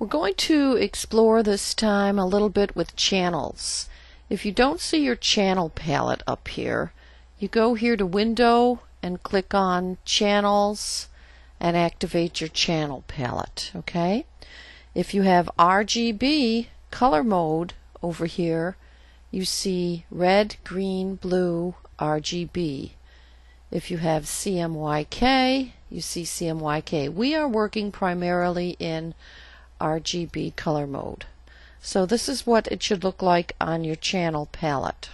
We're going to explore this time a little bit with channels. If you don't see your channel palette up here, you go here to Window and click on Channels and activate your channel palette. Okay? If you have RGB color mode over here, you see red, green, blue, RGB. If you have CMYK, you see CMYK. We are working primarily in RGB color mode. So this is what it should look like on your channel palette.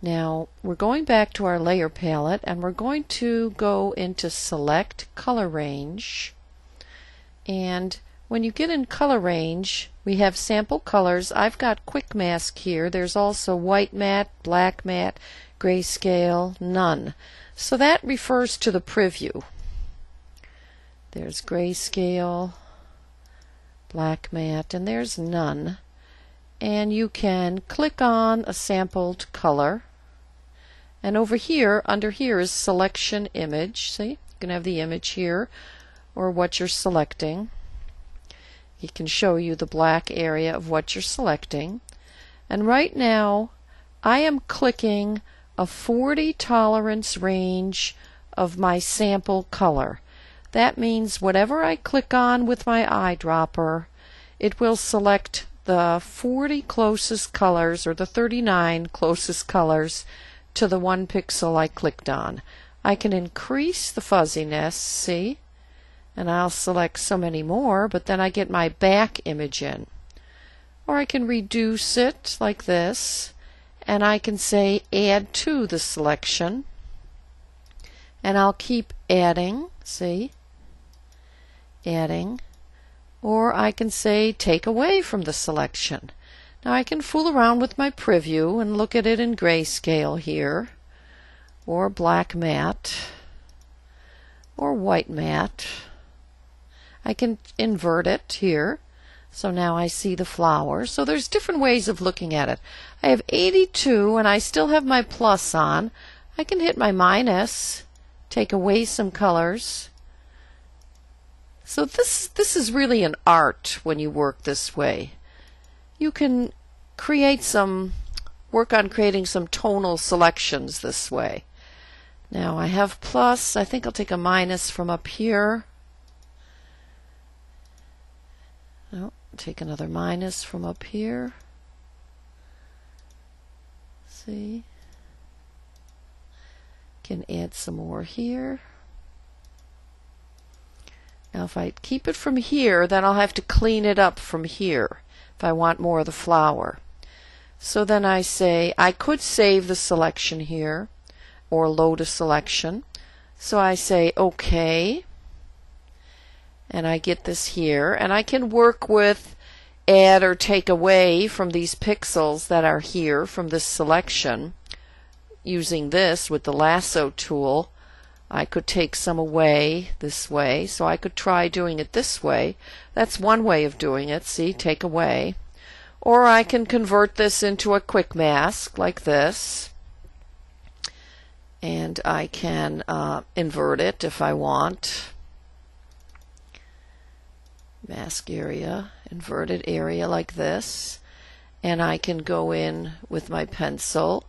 Now we're going back to our layer palette and we're going to go into Select Color Range, and when you get in color range we have sample colors. I've got quick mask here. There's also white matte, black matte, grayscale, none. So that refers to the preview. There's grayscale, black matte, and there's none. And you can click on a sampled color, and over here, under here is selection image. See, you can have the image here or what you're selecting. It can show you the black area of what you're selecting. And right now I am clicking a 40 tolerance range of my sample color. That means whatever I click on with my eyedropper, it will select the 40 closest colors or the 39 closest colors to the one pixel I clicked on. I can increase the fuzziness, see, and I'll select so many more, but then I get my back image in. Or I can reduce it like this, and I can say add to the selection, and I'll keep adding, see, adding, or I can say take away from the selection. Now I can fool around with my preview and look at it in grayscale here, or black matte, or white matte. I can invert it here, so now I see the flower. So there's different ways of looking at it. I have 82 and I still have my plus on. I can hit my minus, take away some colors. So this is really an art when you work this way. You can work on creating some tonal selections this way. Now I have plus. I think I'll take a minus from up here. Oh, take another minus from up here. See? Can add some more here. Now if I keep it from here, then I'll have to clean it up from here if I want more of the flower. So then I say, I could save the selection here or load a selection. So I say OK, and I get this here, and I can work with add or take away from these pixels that are here from this selection using this with the lasso tool. I could take some away this way, so I could try doing it this way. That's one way of doing it, see, take away. Or I can convert this into a quick mask like this, and I can invert it if I want. Mask area, inverted area like this, and I can go in with my pencil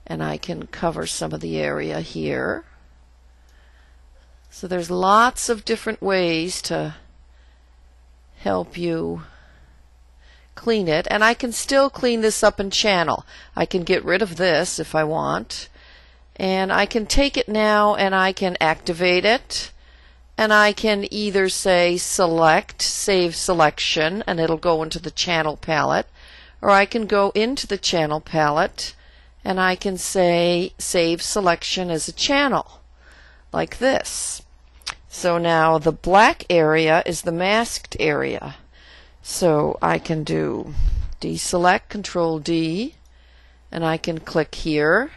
and I can cover some of the area here. So there's lots of different ways to help you clean it, and I can still clean this up in channel. I can get rid of this if I want, and I can take it now and I can activate it, and I can either say select, save selection, and it'll go into the channel palette, or I can go into the channel palette and I can say save selection as a channel like this. So now the black area is the masked area. So I can do deselect, Control D, and I can click here,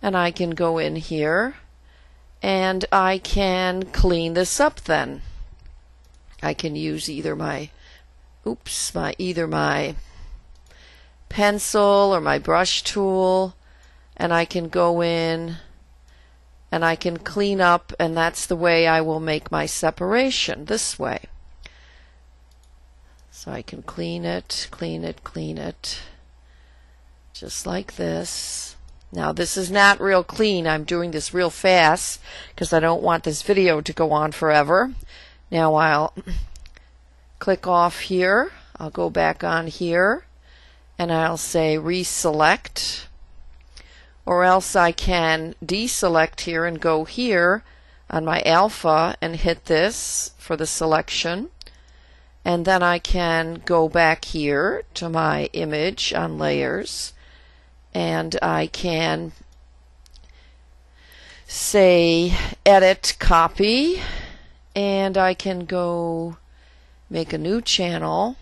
and I can go in here, and I can clean this up then. I can use either my pencil or my brush tool, and I can go in and I can clean up, and that's the way I will make my separation, this way. So I can clean it, clean it, clean it, just like this. Now this is not real clean. I'm doing this real fast because I don't want this video to go on forever. Now I'll click off here. I'll go back on here and I'll say reselect, or else I can deselect here and go here on my alpha and hit this for the selection, and then I can go back here to my image on layers and I can say edit copy, and I can go make a new channel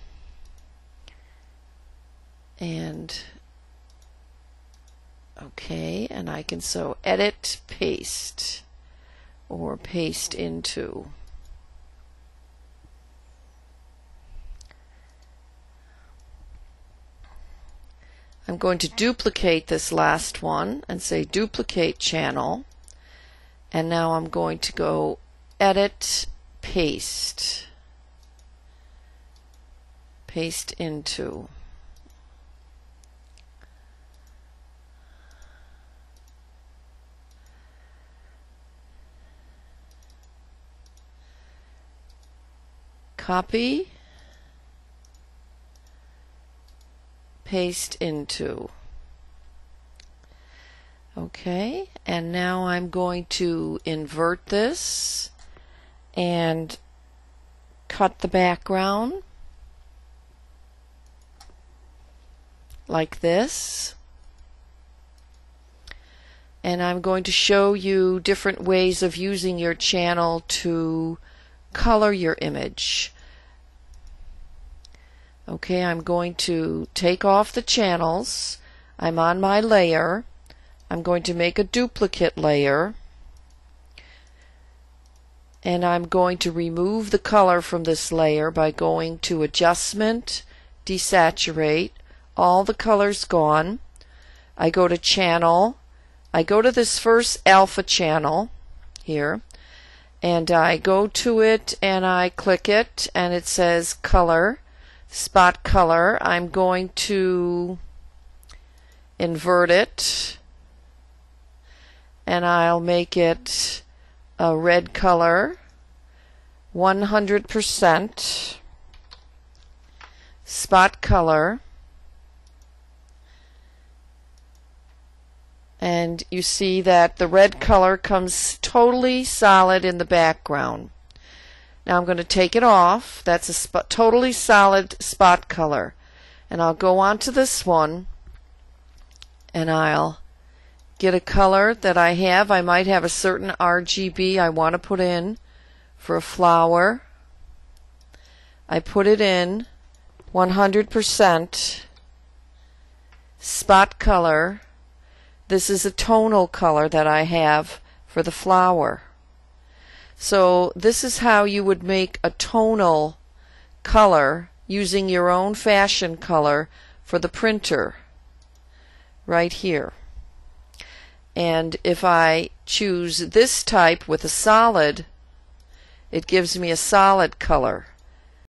and okay, and I can so edit paste or paste into. I'm going to duplicate this last one and say duplicate channel, and now I'm going to go edit paste, paste into. Copy, paste into. Okay, and now I'm going to invert this and cut the background like this. And I'm going to show you different ways of using your channel to color your image. Okay, I'm going to take off the channels. I'm on my layer. I'm going to make a duplicate layer, and I'm going to remove the color from this layer by going to Adjustment, Desaturate, all the colors gone. I go to Channel, I go to this first alpha channel here, and I go to it and I click it, and it says color, spot color. I'm going to invert it and I'll make it a red color, 100% spot color, and you see that the red color comes totally solid in the background. Now I'm going to take it off. That's a totally solid spot color, and I'll go on to this one and I'll get a color that I have. I might have a certain RGB I want to put in for a flower. I put it in 100% spot color. This is a tonal color that I have for the flower. So this is how you would make a tonal color using your own fashion color for the printer right here. And if I choose this type with a solid, it gives me a solid color.